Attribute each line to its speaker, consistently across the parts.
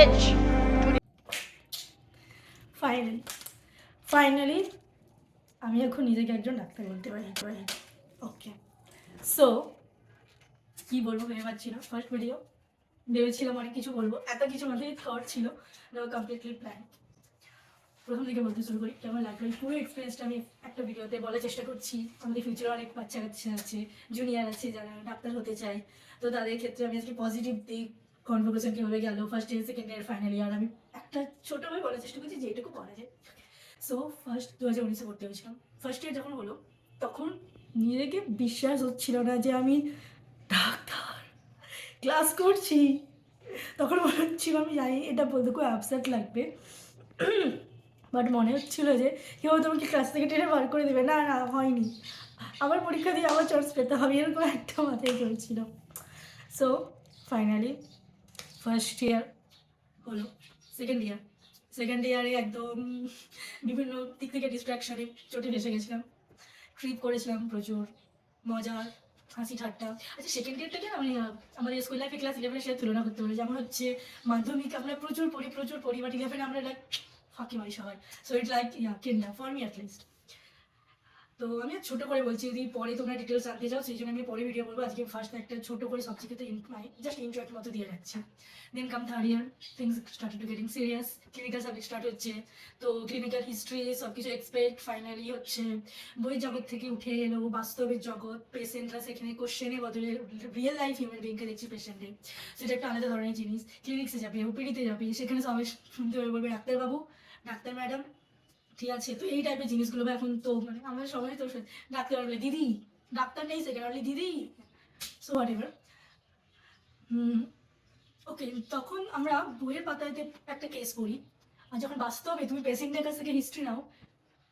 Speaker 1: bitch.
Speaker 2: Finally আমি এখন নিজেকে একজন ডাক্তার বলতে পারি। ওকে, সো কি বলবো ভেবে পাচ্ছি না। ফার্স্ট ভিডিও ভেবেছিলাম অনেক কিছু বলবো, এত কিছু মাথায় থট ছিল, কমপ্লিটলি প্ল্যান। প্রথম থেকে বলতে শুরু করি, কেমন লাগলো এই পুরো এক্সপিরিয়েন্সটা আমি একটা ভিডিওতে বলার চেষ্টা করছি। আমাদের ফিউচারে অনেক বাচ্চা কাচ্চা আছে, জুনিয়র আছে যারা ডাক্তার হতে চায়, তো তাদের ক্ষেত্রে আমি আজকে পজিটিভ দিক, কনভারসেশন কীভাবে গেল first year second year final year, আমি একটা ছোটোভাবে বলার চেষ্টা করছি যেটুকু করা যায়। সো ফার্স্ট 2019-এ ভর্তি হয়েছিলাম। ফার্স্ট ইয়ার যখন হলো তখন নিজেকে বিশ্বাস হচ্ছিল না যে আমি ডাক্তার ক্লাস করছি। তখন মনে হচ্ছিল, আমি জানি এটা বলতে খুব অ্যাবসার্ট লাগবে, বাট মনে হচ্ছিল যে কেউ তোমাকে ক্লাস থেকে টেনে বার করে দেবে। না না, হয়নি, আবার পরীক্ষা দিয়ে আবার চান্স পেতে হবে, এরকম একটা মাথায় চলছিল। সো ফাইনালি ফার্স্ট ইয়ার হলো। সেকেন্ড ইয়ারে একদম বিভিন্ন দিক থেকে ডিস্ট্র্যাকশনে চটে ভেসে গেছিলাম। ট্রিপ করেছিলাম প্রচুর, মজার হাসি ঠাট্টা। আচ্ছা, সেকেন্ড ইয়ারটাকে আমি আমাদের স্কুল লাইফে ক্লাস 11-এর সাথে তুলনা করতে পারি। যেমন হচ্ছে মাধ্যমিক আমরা প্রচুর পড়ি, বাট 11 আমরা লাইক ফাঁকি মারি সবাই। So it like kinda for me at least. তো আমি ছোটো করে বলছি, যদি পরে তোমরা ডিটেলস জানতে চাও সেই জন্য আমি পরে ভিডিও বলবো। আজকে ফার্স্ট একটা ছোটো করে সাবজেক্টে জাস্ট ইন্ট্রোডাক্ট মতো দিয়ে যাচ্ছি। Then come third year, things started to getting serious. Clinical subject start হচ্ছে, তো ক্লিনিক্যাল হিস্ট্রি সব কিছু এক্সপেক্ট। ফাইনালি হচ্ছে বই জগৎ থেকে উঠে এলো বাস্তবের জগৎ। পেশেন্টরা সেখানে কোশ্চেনে বদলে রিয়েল লাইফ হিউম্যান বিংকে দেখছি পেশেন্টে, সেটা একটা আলাদা ধরনের জিনিস। ক্লিনিক্সে যাবে, ওপিডিতে যাবে, সেখানে সবাই শুনতে হবে, বলবে ডাক্তারবাবু, ডাক্তার ম্যাডাম, ঠিক আছে। তো এই টাইপের জিনিসগুলো এখন তো মানে আমরা সবাই তো ডাক্তার বলে দিদি, ডাক্তার নেই সেখানে বলে দিদি, সো হোয়াট এভার। ওকে, তখন আমরা বইয়ের পাতাতে একটা কেস পড়ি, আর যখন বাস্তবে তুমি পেশেন্টের কাছ থেকে হিস্ট্রি নাও,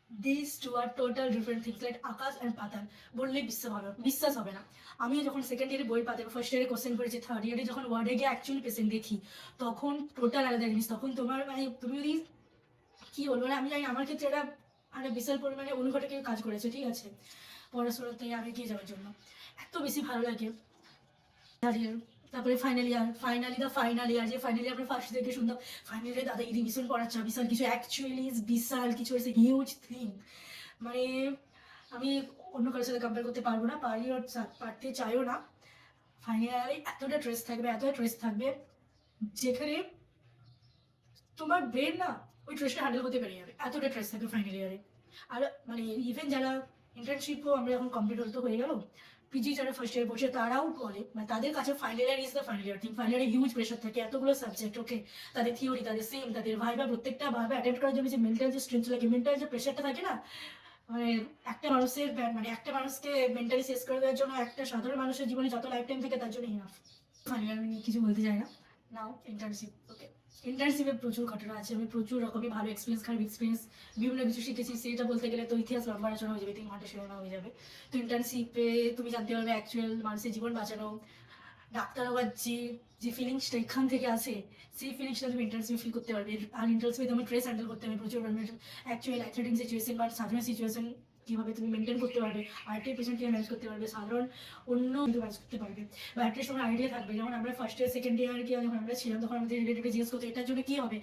Speaker 2: this two are total different things, like আকাশ অ্যান্ড পাতাল। বললেই বিশ্বাস হবে না। আমি যখন সেকেন্ড ইয়ারে বই পাতে, ফার্স্ট ইয়ারে কোশ্চেন করেছি, থার্ড ইয়ারে যখন ওয়ার্ডে গিয়ে অ্যাকচুয়ালি পেশেন্ট দেখি, তখন টোটাল আলাদা জিনিস। তখন তোমার মানে তুমি যদি কী বলবো না, আমি জানি আমার ক্ষেত্রে এটা একটা বিশাল পরিমাণে অনুঘটকে কাজ করেছে, ঠিক আছে। পড়াশোনাতে আমি এগিয়ে যাওয়ার জন্য এত বেশি ভালো লাগে। তারপরে ফাইনাল ইয়ার যে ফাইনাল ইয়ার আমরা ফার্স্ট থেকে শুনতাম, ফাইনাল ইয়ারে দাদা ইদি ভীষণ পড়াচ্ছে, বিশাল কিছু, অ্যাকচুয়ালি বিশাল কিছু হয়েছে, হিউজ থিং। মানে আমি অন্য কারোর সাথে কম্পেয়ার করতে পারবো না, পারতে চাইও না। ফাইনাল ইয়ারে এতটা ট্রেস থাকবে যেখানে তোমার ব্রেন না ওই ট্রেসটা হ্যান্ডেল করতে পেরে যাবে, এতটা ট্রেস থাকবে ফাইনাল ইয়ারে। আর মানে ইভেন যারা ইন্টার্নশিপও আমরা এখন কমপ্লিট হতে হয়ে গেল, পিজি যারা ফার্স্ট ইয়ার বসে তারাও বলে, মানে তাদের কাছে final year is the final year thing. Final ইয়ারে হিউজ প্রেশার থাকে, এতগুলো সাবজেক্ট, ওকে, তাদের থিওরি, তাদের সেম, তাদের ভাইবা, প্রত্যেকটা ভাইবা অ্যাটেন্ড করার জন্য যে মেন্টাল যে স্ট্রেংথ লাগে, মেন্টাল যে প্রেশারটা থাকে না, মানে একটা মানুষকে মেন্টালি শেষ করে দেওয়ার জন্য একটা সাধারণ মানুষের জীবনে যত লাইফ টাইম থাকে তার জন্য ইনাফ। ফাইনাল ইয়ার আমি কিছু বলতে চাই না। নাও ইন্টার্নশিপ, ওকে, ইন্টার্নশিপে প্রচুর ঘটনা আছে, আমি প্রচুর রকমই ভালো খারাপ এক্সপিরিয়েন্স, বিভিন্ন কিছু শিখেছি। সেটা বলতে গেলে তো ইতিহাস লম্বা আলোচনা হয়ে যাবে, 3 ঘন্টা শিরোনা হয়ে যাবে। তো ইন্টার্নশিপে তুমি জানতে পারবে অ্যাকচুয়াল মানুষের জীবন বাঁচানো, ডাক্তার হওয়ার যে ফিলিংসটা এখান থেকে আসে, সেই ফিলিংসটা তুমি ইন্টার্নশিপে ফিল করতে পারবে। আর ইন্টার্নশিপে তুমি ট্রেস হ্যান্ডেল করতে হবে প্রচুর অ্যাকচুয়াল অ্যাথলেটিক সিচুয়েশন বা সাধারণ সিচুয়েশন কীভাবে তুমি মেনটেন করতে পারবে, আর্টের পেশেন্ট কীভাবে ম্যানেজ করতে পারবে, সাধারণ অন্য ম্যানেজ করতে পারবে, বা অ্যাটলিস্ট তোমার আইডিয়া থাকবে। যেমন আমরা ফার্স্ট ইয়ার সেকেন্ড ইয়ার কি যখন আমরা ছিলাম, তখন আমাদের রিলেটিভে জিজ্ঞেস করতো এটার জন্য কী হবে,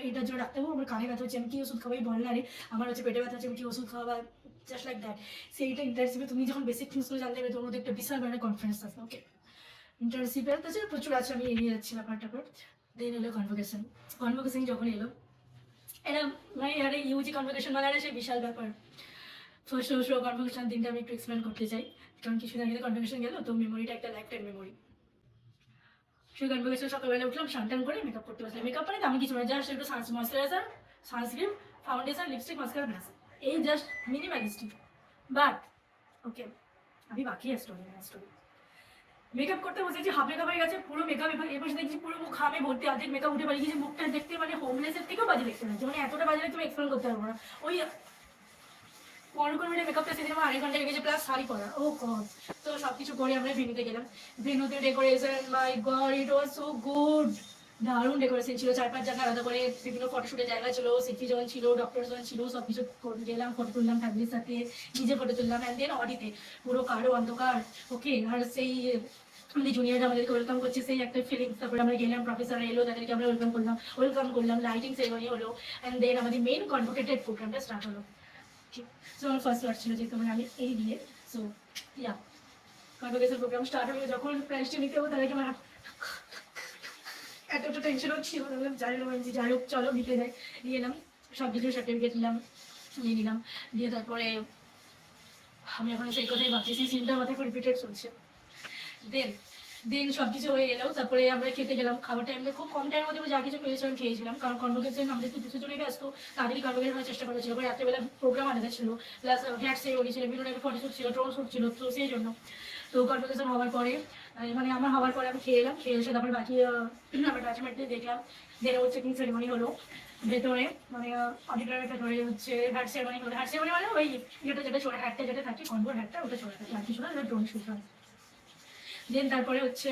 Speaker 2: এটার জন্য ডাক্তারবাবু আমার কানে ব্যথা হচ্ছে আমি কী ওষুধ খাবো, বল না রে আমার হচ্ছে পেটে ব্যথা হচ্ছে আমি কী ওষুধ খাওয়া, জাস্ট লাইক দ্যাট। সেইটা ইন্টার্নশিপে তুমি যখন বেসিক থিংসগুলো জানতে হবে, তোমার মধ্যে একটা বিশাল ধরনের কনফিডেন্স আসবে। ওকে, ইন্টার্নশিপের কাছে প্রচুর আছে, আমি এড়িয়ে যাচ্ছি ব্যাপারটা। দেন এলো কনভোকেশন যখন এলো, এটা মানে আরে ইউজি কনভোকেশন মানে সে বিশাল ব্যাপার। ফার্স্ট কনভোকেশন দিনটা আমি একটু এক্সপ্লেন করতে চাই, কারণ কিছুদিন আগে কনভোকেশন গেল, তো মেমোরিটা একটা লাইফ টাইম মেমোরি। সেই কনভোকেশন সকালবেলা উঠলাম, স্নান করে মেকআপ করতে বসলাম। মেকআপ মানে আমি কিছু না, জাস্ট একটু moisturiser, sunscreen, foundation, lipstick, mascara, blush, এই জাস্ট মিনিমালিস্টিক। বাট ওকে, আমি বাকি স্টোরি মেকআপ করতে বসেছি, হাফ মেকআপ হয়ে গেছে, পুরো মেকআপ এবার দেখছি পুরো মুখ ঘামে ভর্তি, অর্ধেক মেকআপ উঠে পারি গেছে, মুখটা দেখতে মানে হোমলেসের থেকেও বাজে দেখতে না, মানে এতটা বাজে তুমি এক্সপ্লেন করতে পারবো না। ওই 15 মিনিটের মেকআপটা সেদিন আমার 2.5 ঘন্টা লেগেছে, প্লাস শাড়ি পরা, ও গড। তো সব কিছু করে আমরা ভেন্যুতে গেলাম। ভেন্যুতে decoration, my god, it was so good, দারুণ ডেকোরেশন ছিল, 4-5 জায়গা আলাদা করে বিভিন্ন ফটোশুটের জায়গা ছিল, সেলফি জোন ছিল, ডক্টর জোন ছিল, সব কিছু গেলাম, ফটো তুললাম ফ্যামিলির সাথে, নিজে ফটো তুললাম। অ্যান্ড দেন অডিতে পুরো কালো অন্ধকার, ওকে, আর সেই আমাদের জুনিয়ররা আমাদেরকে ওয়েলকাম করছে, সেই একটা ফিলিংস। তারপরে আমরা গেলাম, প্রফেসর এলো, তাদেরকে আমরা ওয়েলকাম করলাম, লাইটিং সেরেমনি হলো, অ্যান্ড দেন আমাদের মেন কনভোকেটেড প্রোগ্রামটা স্টার্ট হলো। সো আমার ফার্স্ট ওয়ার্ড ছিল যে তোমরা আমি এই দিয়ে, so yeah convocation programme start হলো। যখন প্রাইজটা নিতে হবো তাদেরকে আমার এতটা টেনশন হচ্ছিল, যাই হোক চলো নিতে যাই। নিয়ে এলাম সব কিছু, সার্টিফিকেট নিলাম, নিয়ে নিলাম, দিয়ে তারপরে আমি এখন সেই কথাই ভাবছি, সেই সিনটা মাথায় রিপিটেড চলছে। দেন দেন সব কিছু হয়ে এলো, তারপরে আমরা খেতে গেলাম। খাবার টাইমে খুব কম টাইমের মধ্যে যা কিছু পেয়েছিলাম খেয়েছিলাম, কারণ কনভোকেশন আমাদের তো দুশো জনে ব্যস্ত, তাদেরই কনভোকেট হওয়ার চেষ্টা করেছিল। এবার রাত্রেবেলা প্রোগ্রাম আলাদা ছিল, প্লাস হ্যাট সেরিমনি ছিল, বিভিন্ন টাইপের ফটোশ্যুট ছিল, ড্রোন শ্যুট ছিল, তো সেই জন্য। তো কনভোকেশন হওয়ার পরে মানে আমার হওয়ার পরে আমি খেয়ে এলাম, খেয়ে এসে তারপরে বাকি আমার ব্যাচমেটদের দেখলাম। দেন ওর চেকিং সেরিমনি হলো ভেতরে, মানে অডিটোরিয়ামটা ধরে হচ্ছে হ্যাট সেরিমনি হলো। হ্যাট সেরিমনি মানে ওই যেটা ছোট হ্যাটটা যেটা থাকে, কনভোর হ্যাটটা ওটা ছোট থাকে, আর কিছু না, ড্রোন শ্যুট হয়। দেন তারপরে হচ্ছে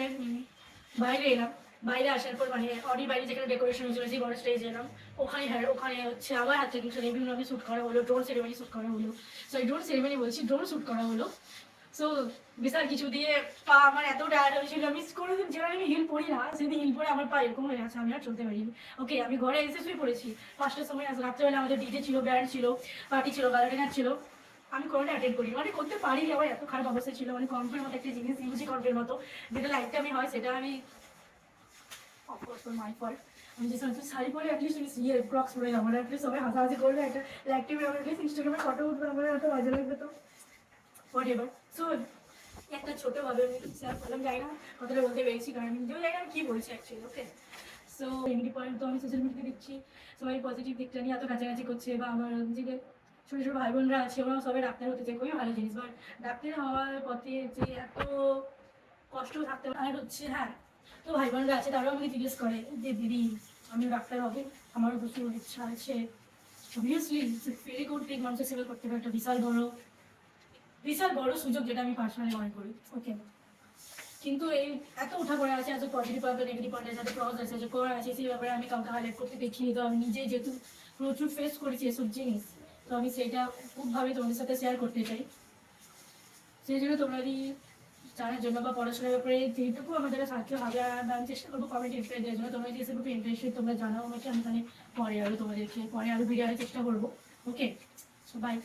Speaker 2: বাইরে এলাম। বাইরে আসার পর মানে অডির বাইরে যেখানে ডেকোরেশন হয়েছিল, যে বড় স্টেজ এলাম, ওখানে ওখানে হচ্ছে আবার হাতে কিছু বিভিন্নভাবে শ্যুট করা হলো, ড্রোন সেরিমনি শ্যুট করা হলো, সরি ড্রোন সেরিমনি বলছি, ড্রোন শ্যুট করা হলো। সো বিশাল কিছু দিয়ে পা আমার এত টায়ার্ড হয়েছিল, আমি কোনোদিন যেখানে আমি হিল পরি না, সেদিন হিল পরে আমার পা এরকম হয়ে গেছে, আমি আর চলতে পারিনি। ওকে, আমি ঘরে এসে শুয়ে পড়েছি 5টার সময়। রাত্রেবেলা আমাদের ডিজে ছিল, ব্যান্ড ছিল, পার্টি ছিল, গালা ডিনার ছিল, আমি কোনোটা অ্যাটেন্ড করি মানে করতে পারি, আমার এত খারাপ অবস্থা ছিল। মানে কম্পের মতো একটা জিনিস, ইউজি কম্পের মতো, যেটা লাইফটা আমি হয় সেটা আমি অফকোর্স ফর মাই ফল্ট। আমি যে সময় শাড়ি পরে অ্যাটলিস্ট ইয়ে ক্রক্স পরে যাবো, অ্যাটলিস্ট সবাই হাসাহাসি করবে, একটা লাইকটিভে আমার অ্যাটলিস্ট ইনস্টাগ্রামে ফটো উঠবে, আমার এত মজা লাগবে। তো হোয়াট এভার। সো একটা ছোটোভাবে আমি শেয়ার করলাম, যাই না কথাটা বলতে পেরেছি, কারণ আমি নিজেও জানি না কী বলছি অ্যাকচুয়ালি। ওকে, সো এমনি পয়েন্ট তো আমি সোশ্যাল মিডিয়াতে দেখছি সবাই পজিটিভ দিকটা নিয়ে এত কাছাকাছি করছে, বা আমার নিজেকে ছোটো ছোটো ভাই বোনরা আছে, ওরাও সবাই ডাক্তার হতে চায়, খুবই ভালো জিনিস। বাট ডাক্তার হওয়ার পথে যে এত কষ্ট থাকতে আর হচ্ছে, হ্যাঁ, তো ভাই বোনরা আছে তারাও আমাকে জিজ্ঞেস করে যে দিদি আমিও ডাক্তার হবে, আমারও প্রচুর ইচ্ছা আছে। Obviously it's a very good thing, মানুষের সেবা করতে পারে, একটা বিশাল বড় সুযোগ, যেটা আমি পার্সোনালি মনে করি। ওকে, কিন্তু এই এত উঠা পড়ে আছে, এত পজিটিভ পয়েন্ট নেগেটিভ পয়েন্ট আছে, এত ক্রস আছে, যে করা আছে, সেই ব্যাপারে আমি কাউকে হাইলাইট করতে দেখিনি। তো আমি নিজে যেহেতু প্রচুর ফেস করেছি এসব জিনিস, তো আমি সেইটা খুবভাবে তোমাদের সাথে শেয়ার করতে চাই। সেই জন্য তোমরা যদি জানার জন্য বা পড়াশোনার ব্যাপারে যেটুকু আমাদের সাহায্য হবে, আমি চেষ্টা করবো কমেন্ট ইন্টারেস্ট দেওয়ার জন্য। তোমরা যে সেটুকু ইন্টারেস্টেড তোমরা জানাও আমাকে, আমি তাহলে পরে আরও তোমাদেরকে পরে আরও ভিডিও চেষ্টা করবো। ওকে, সো বাই।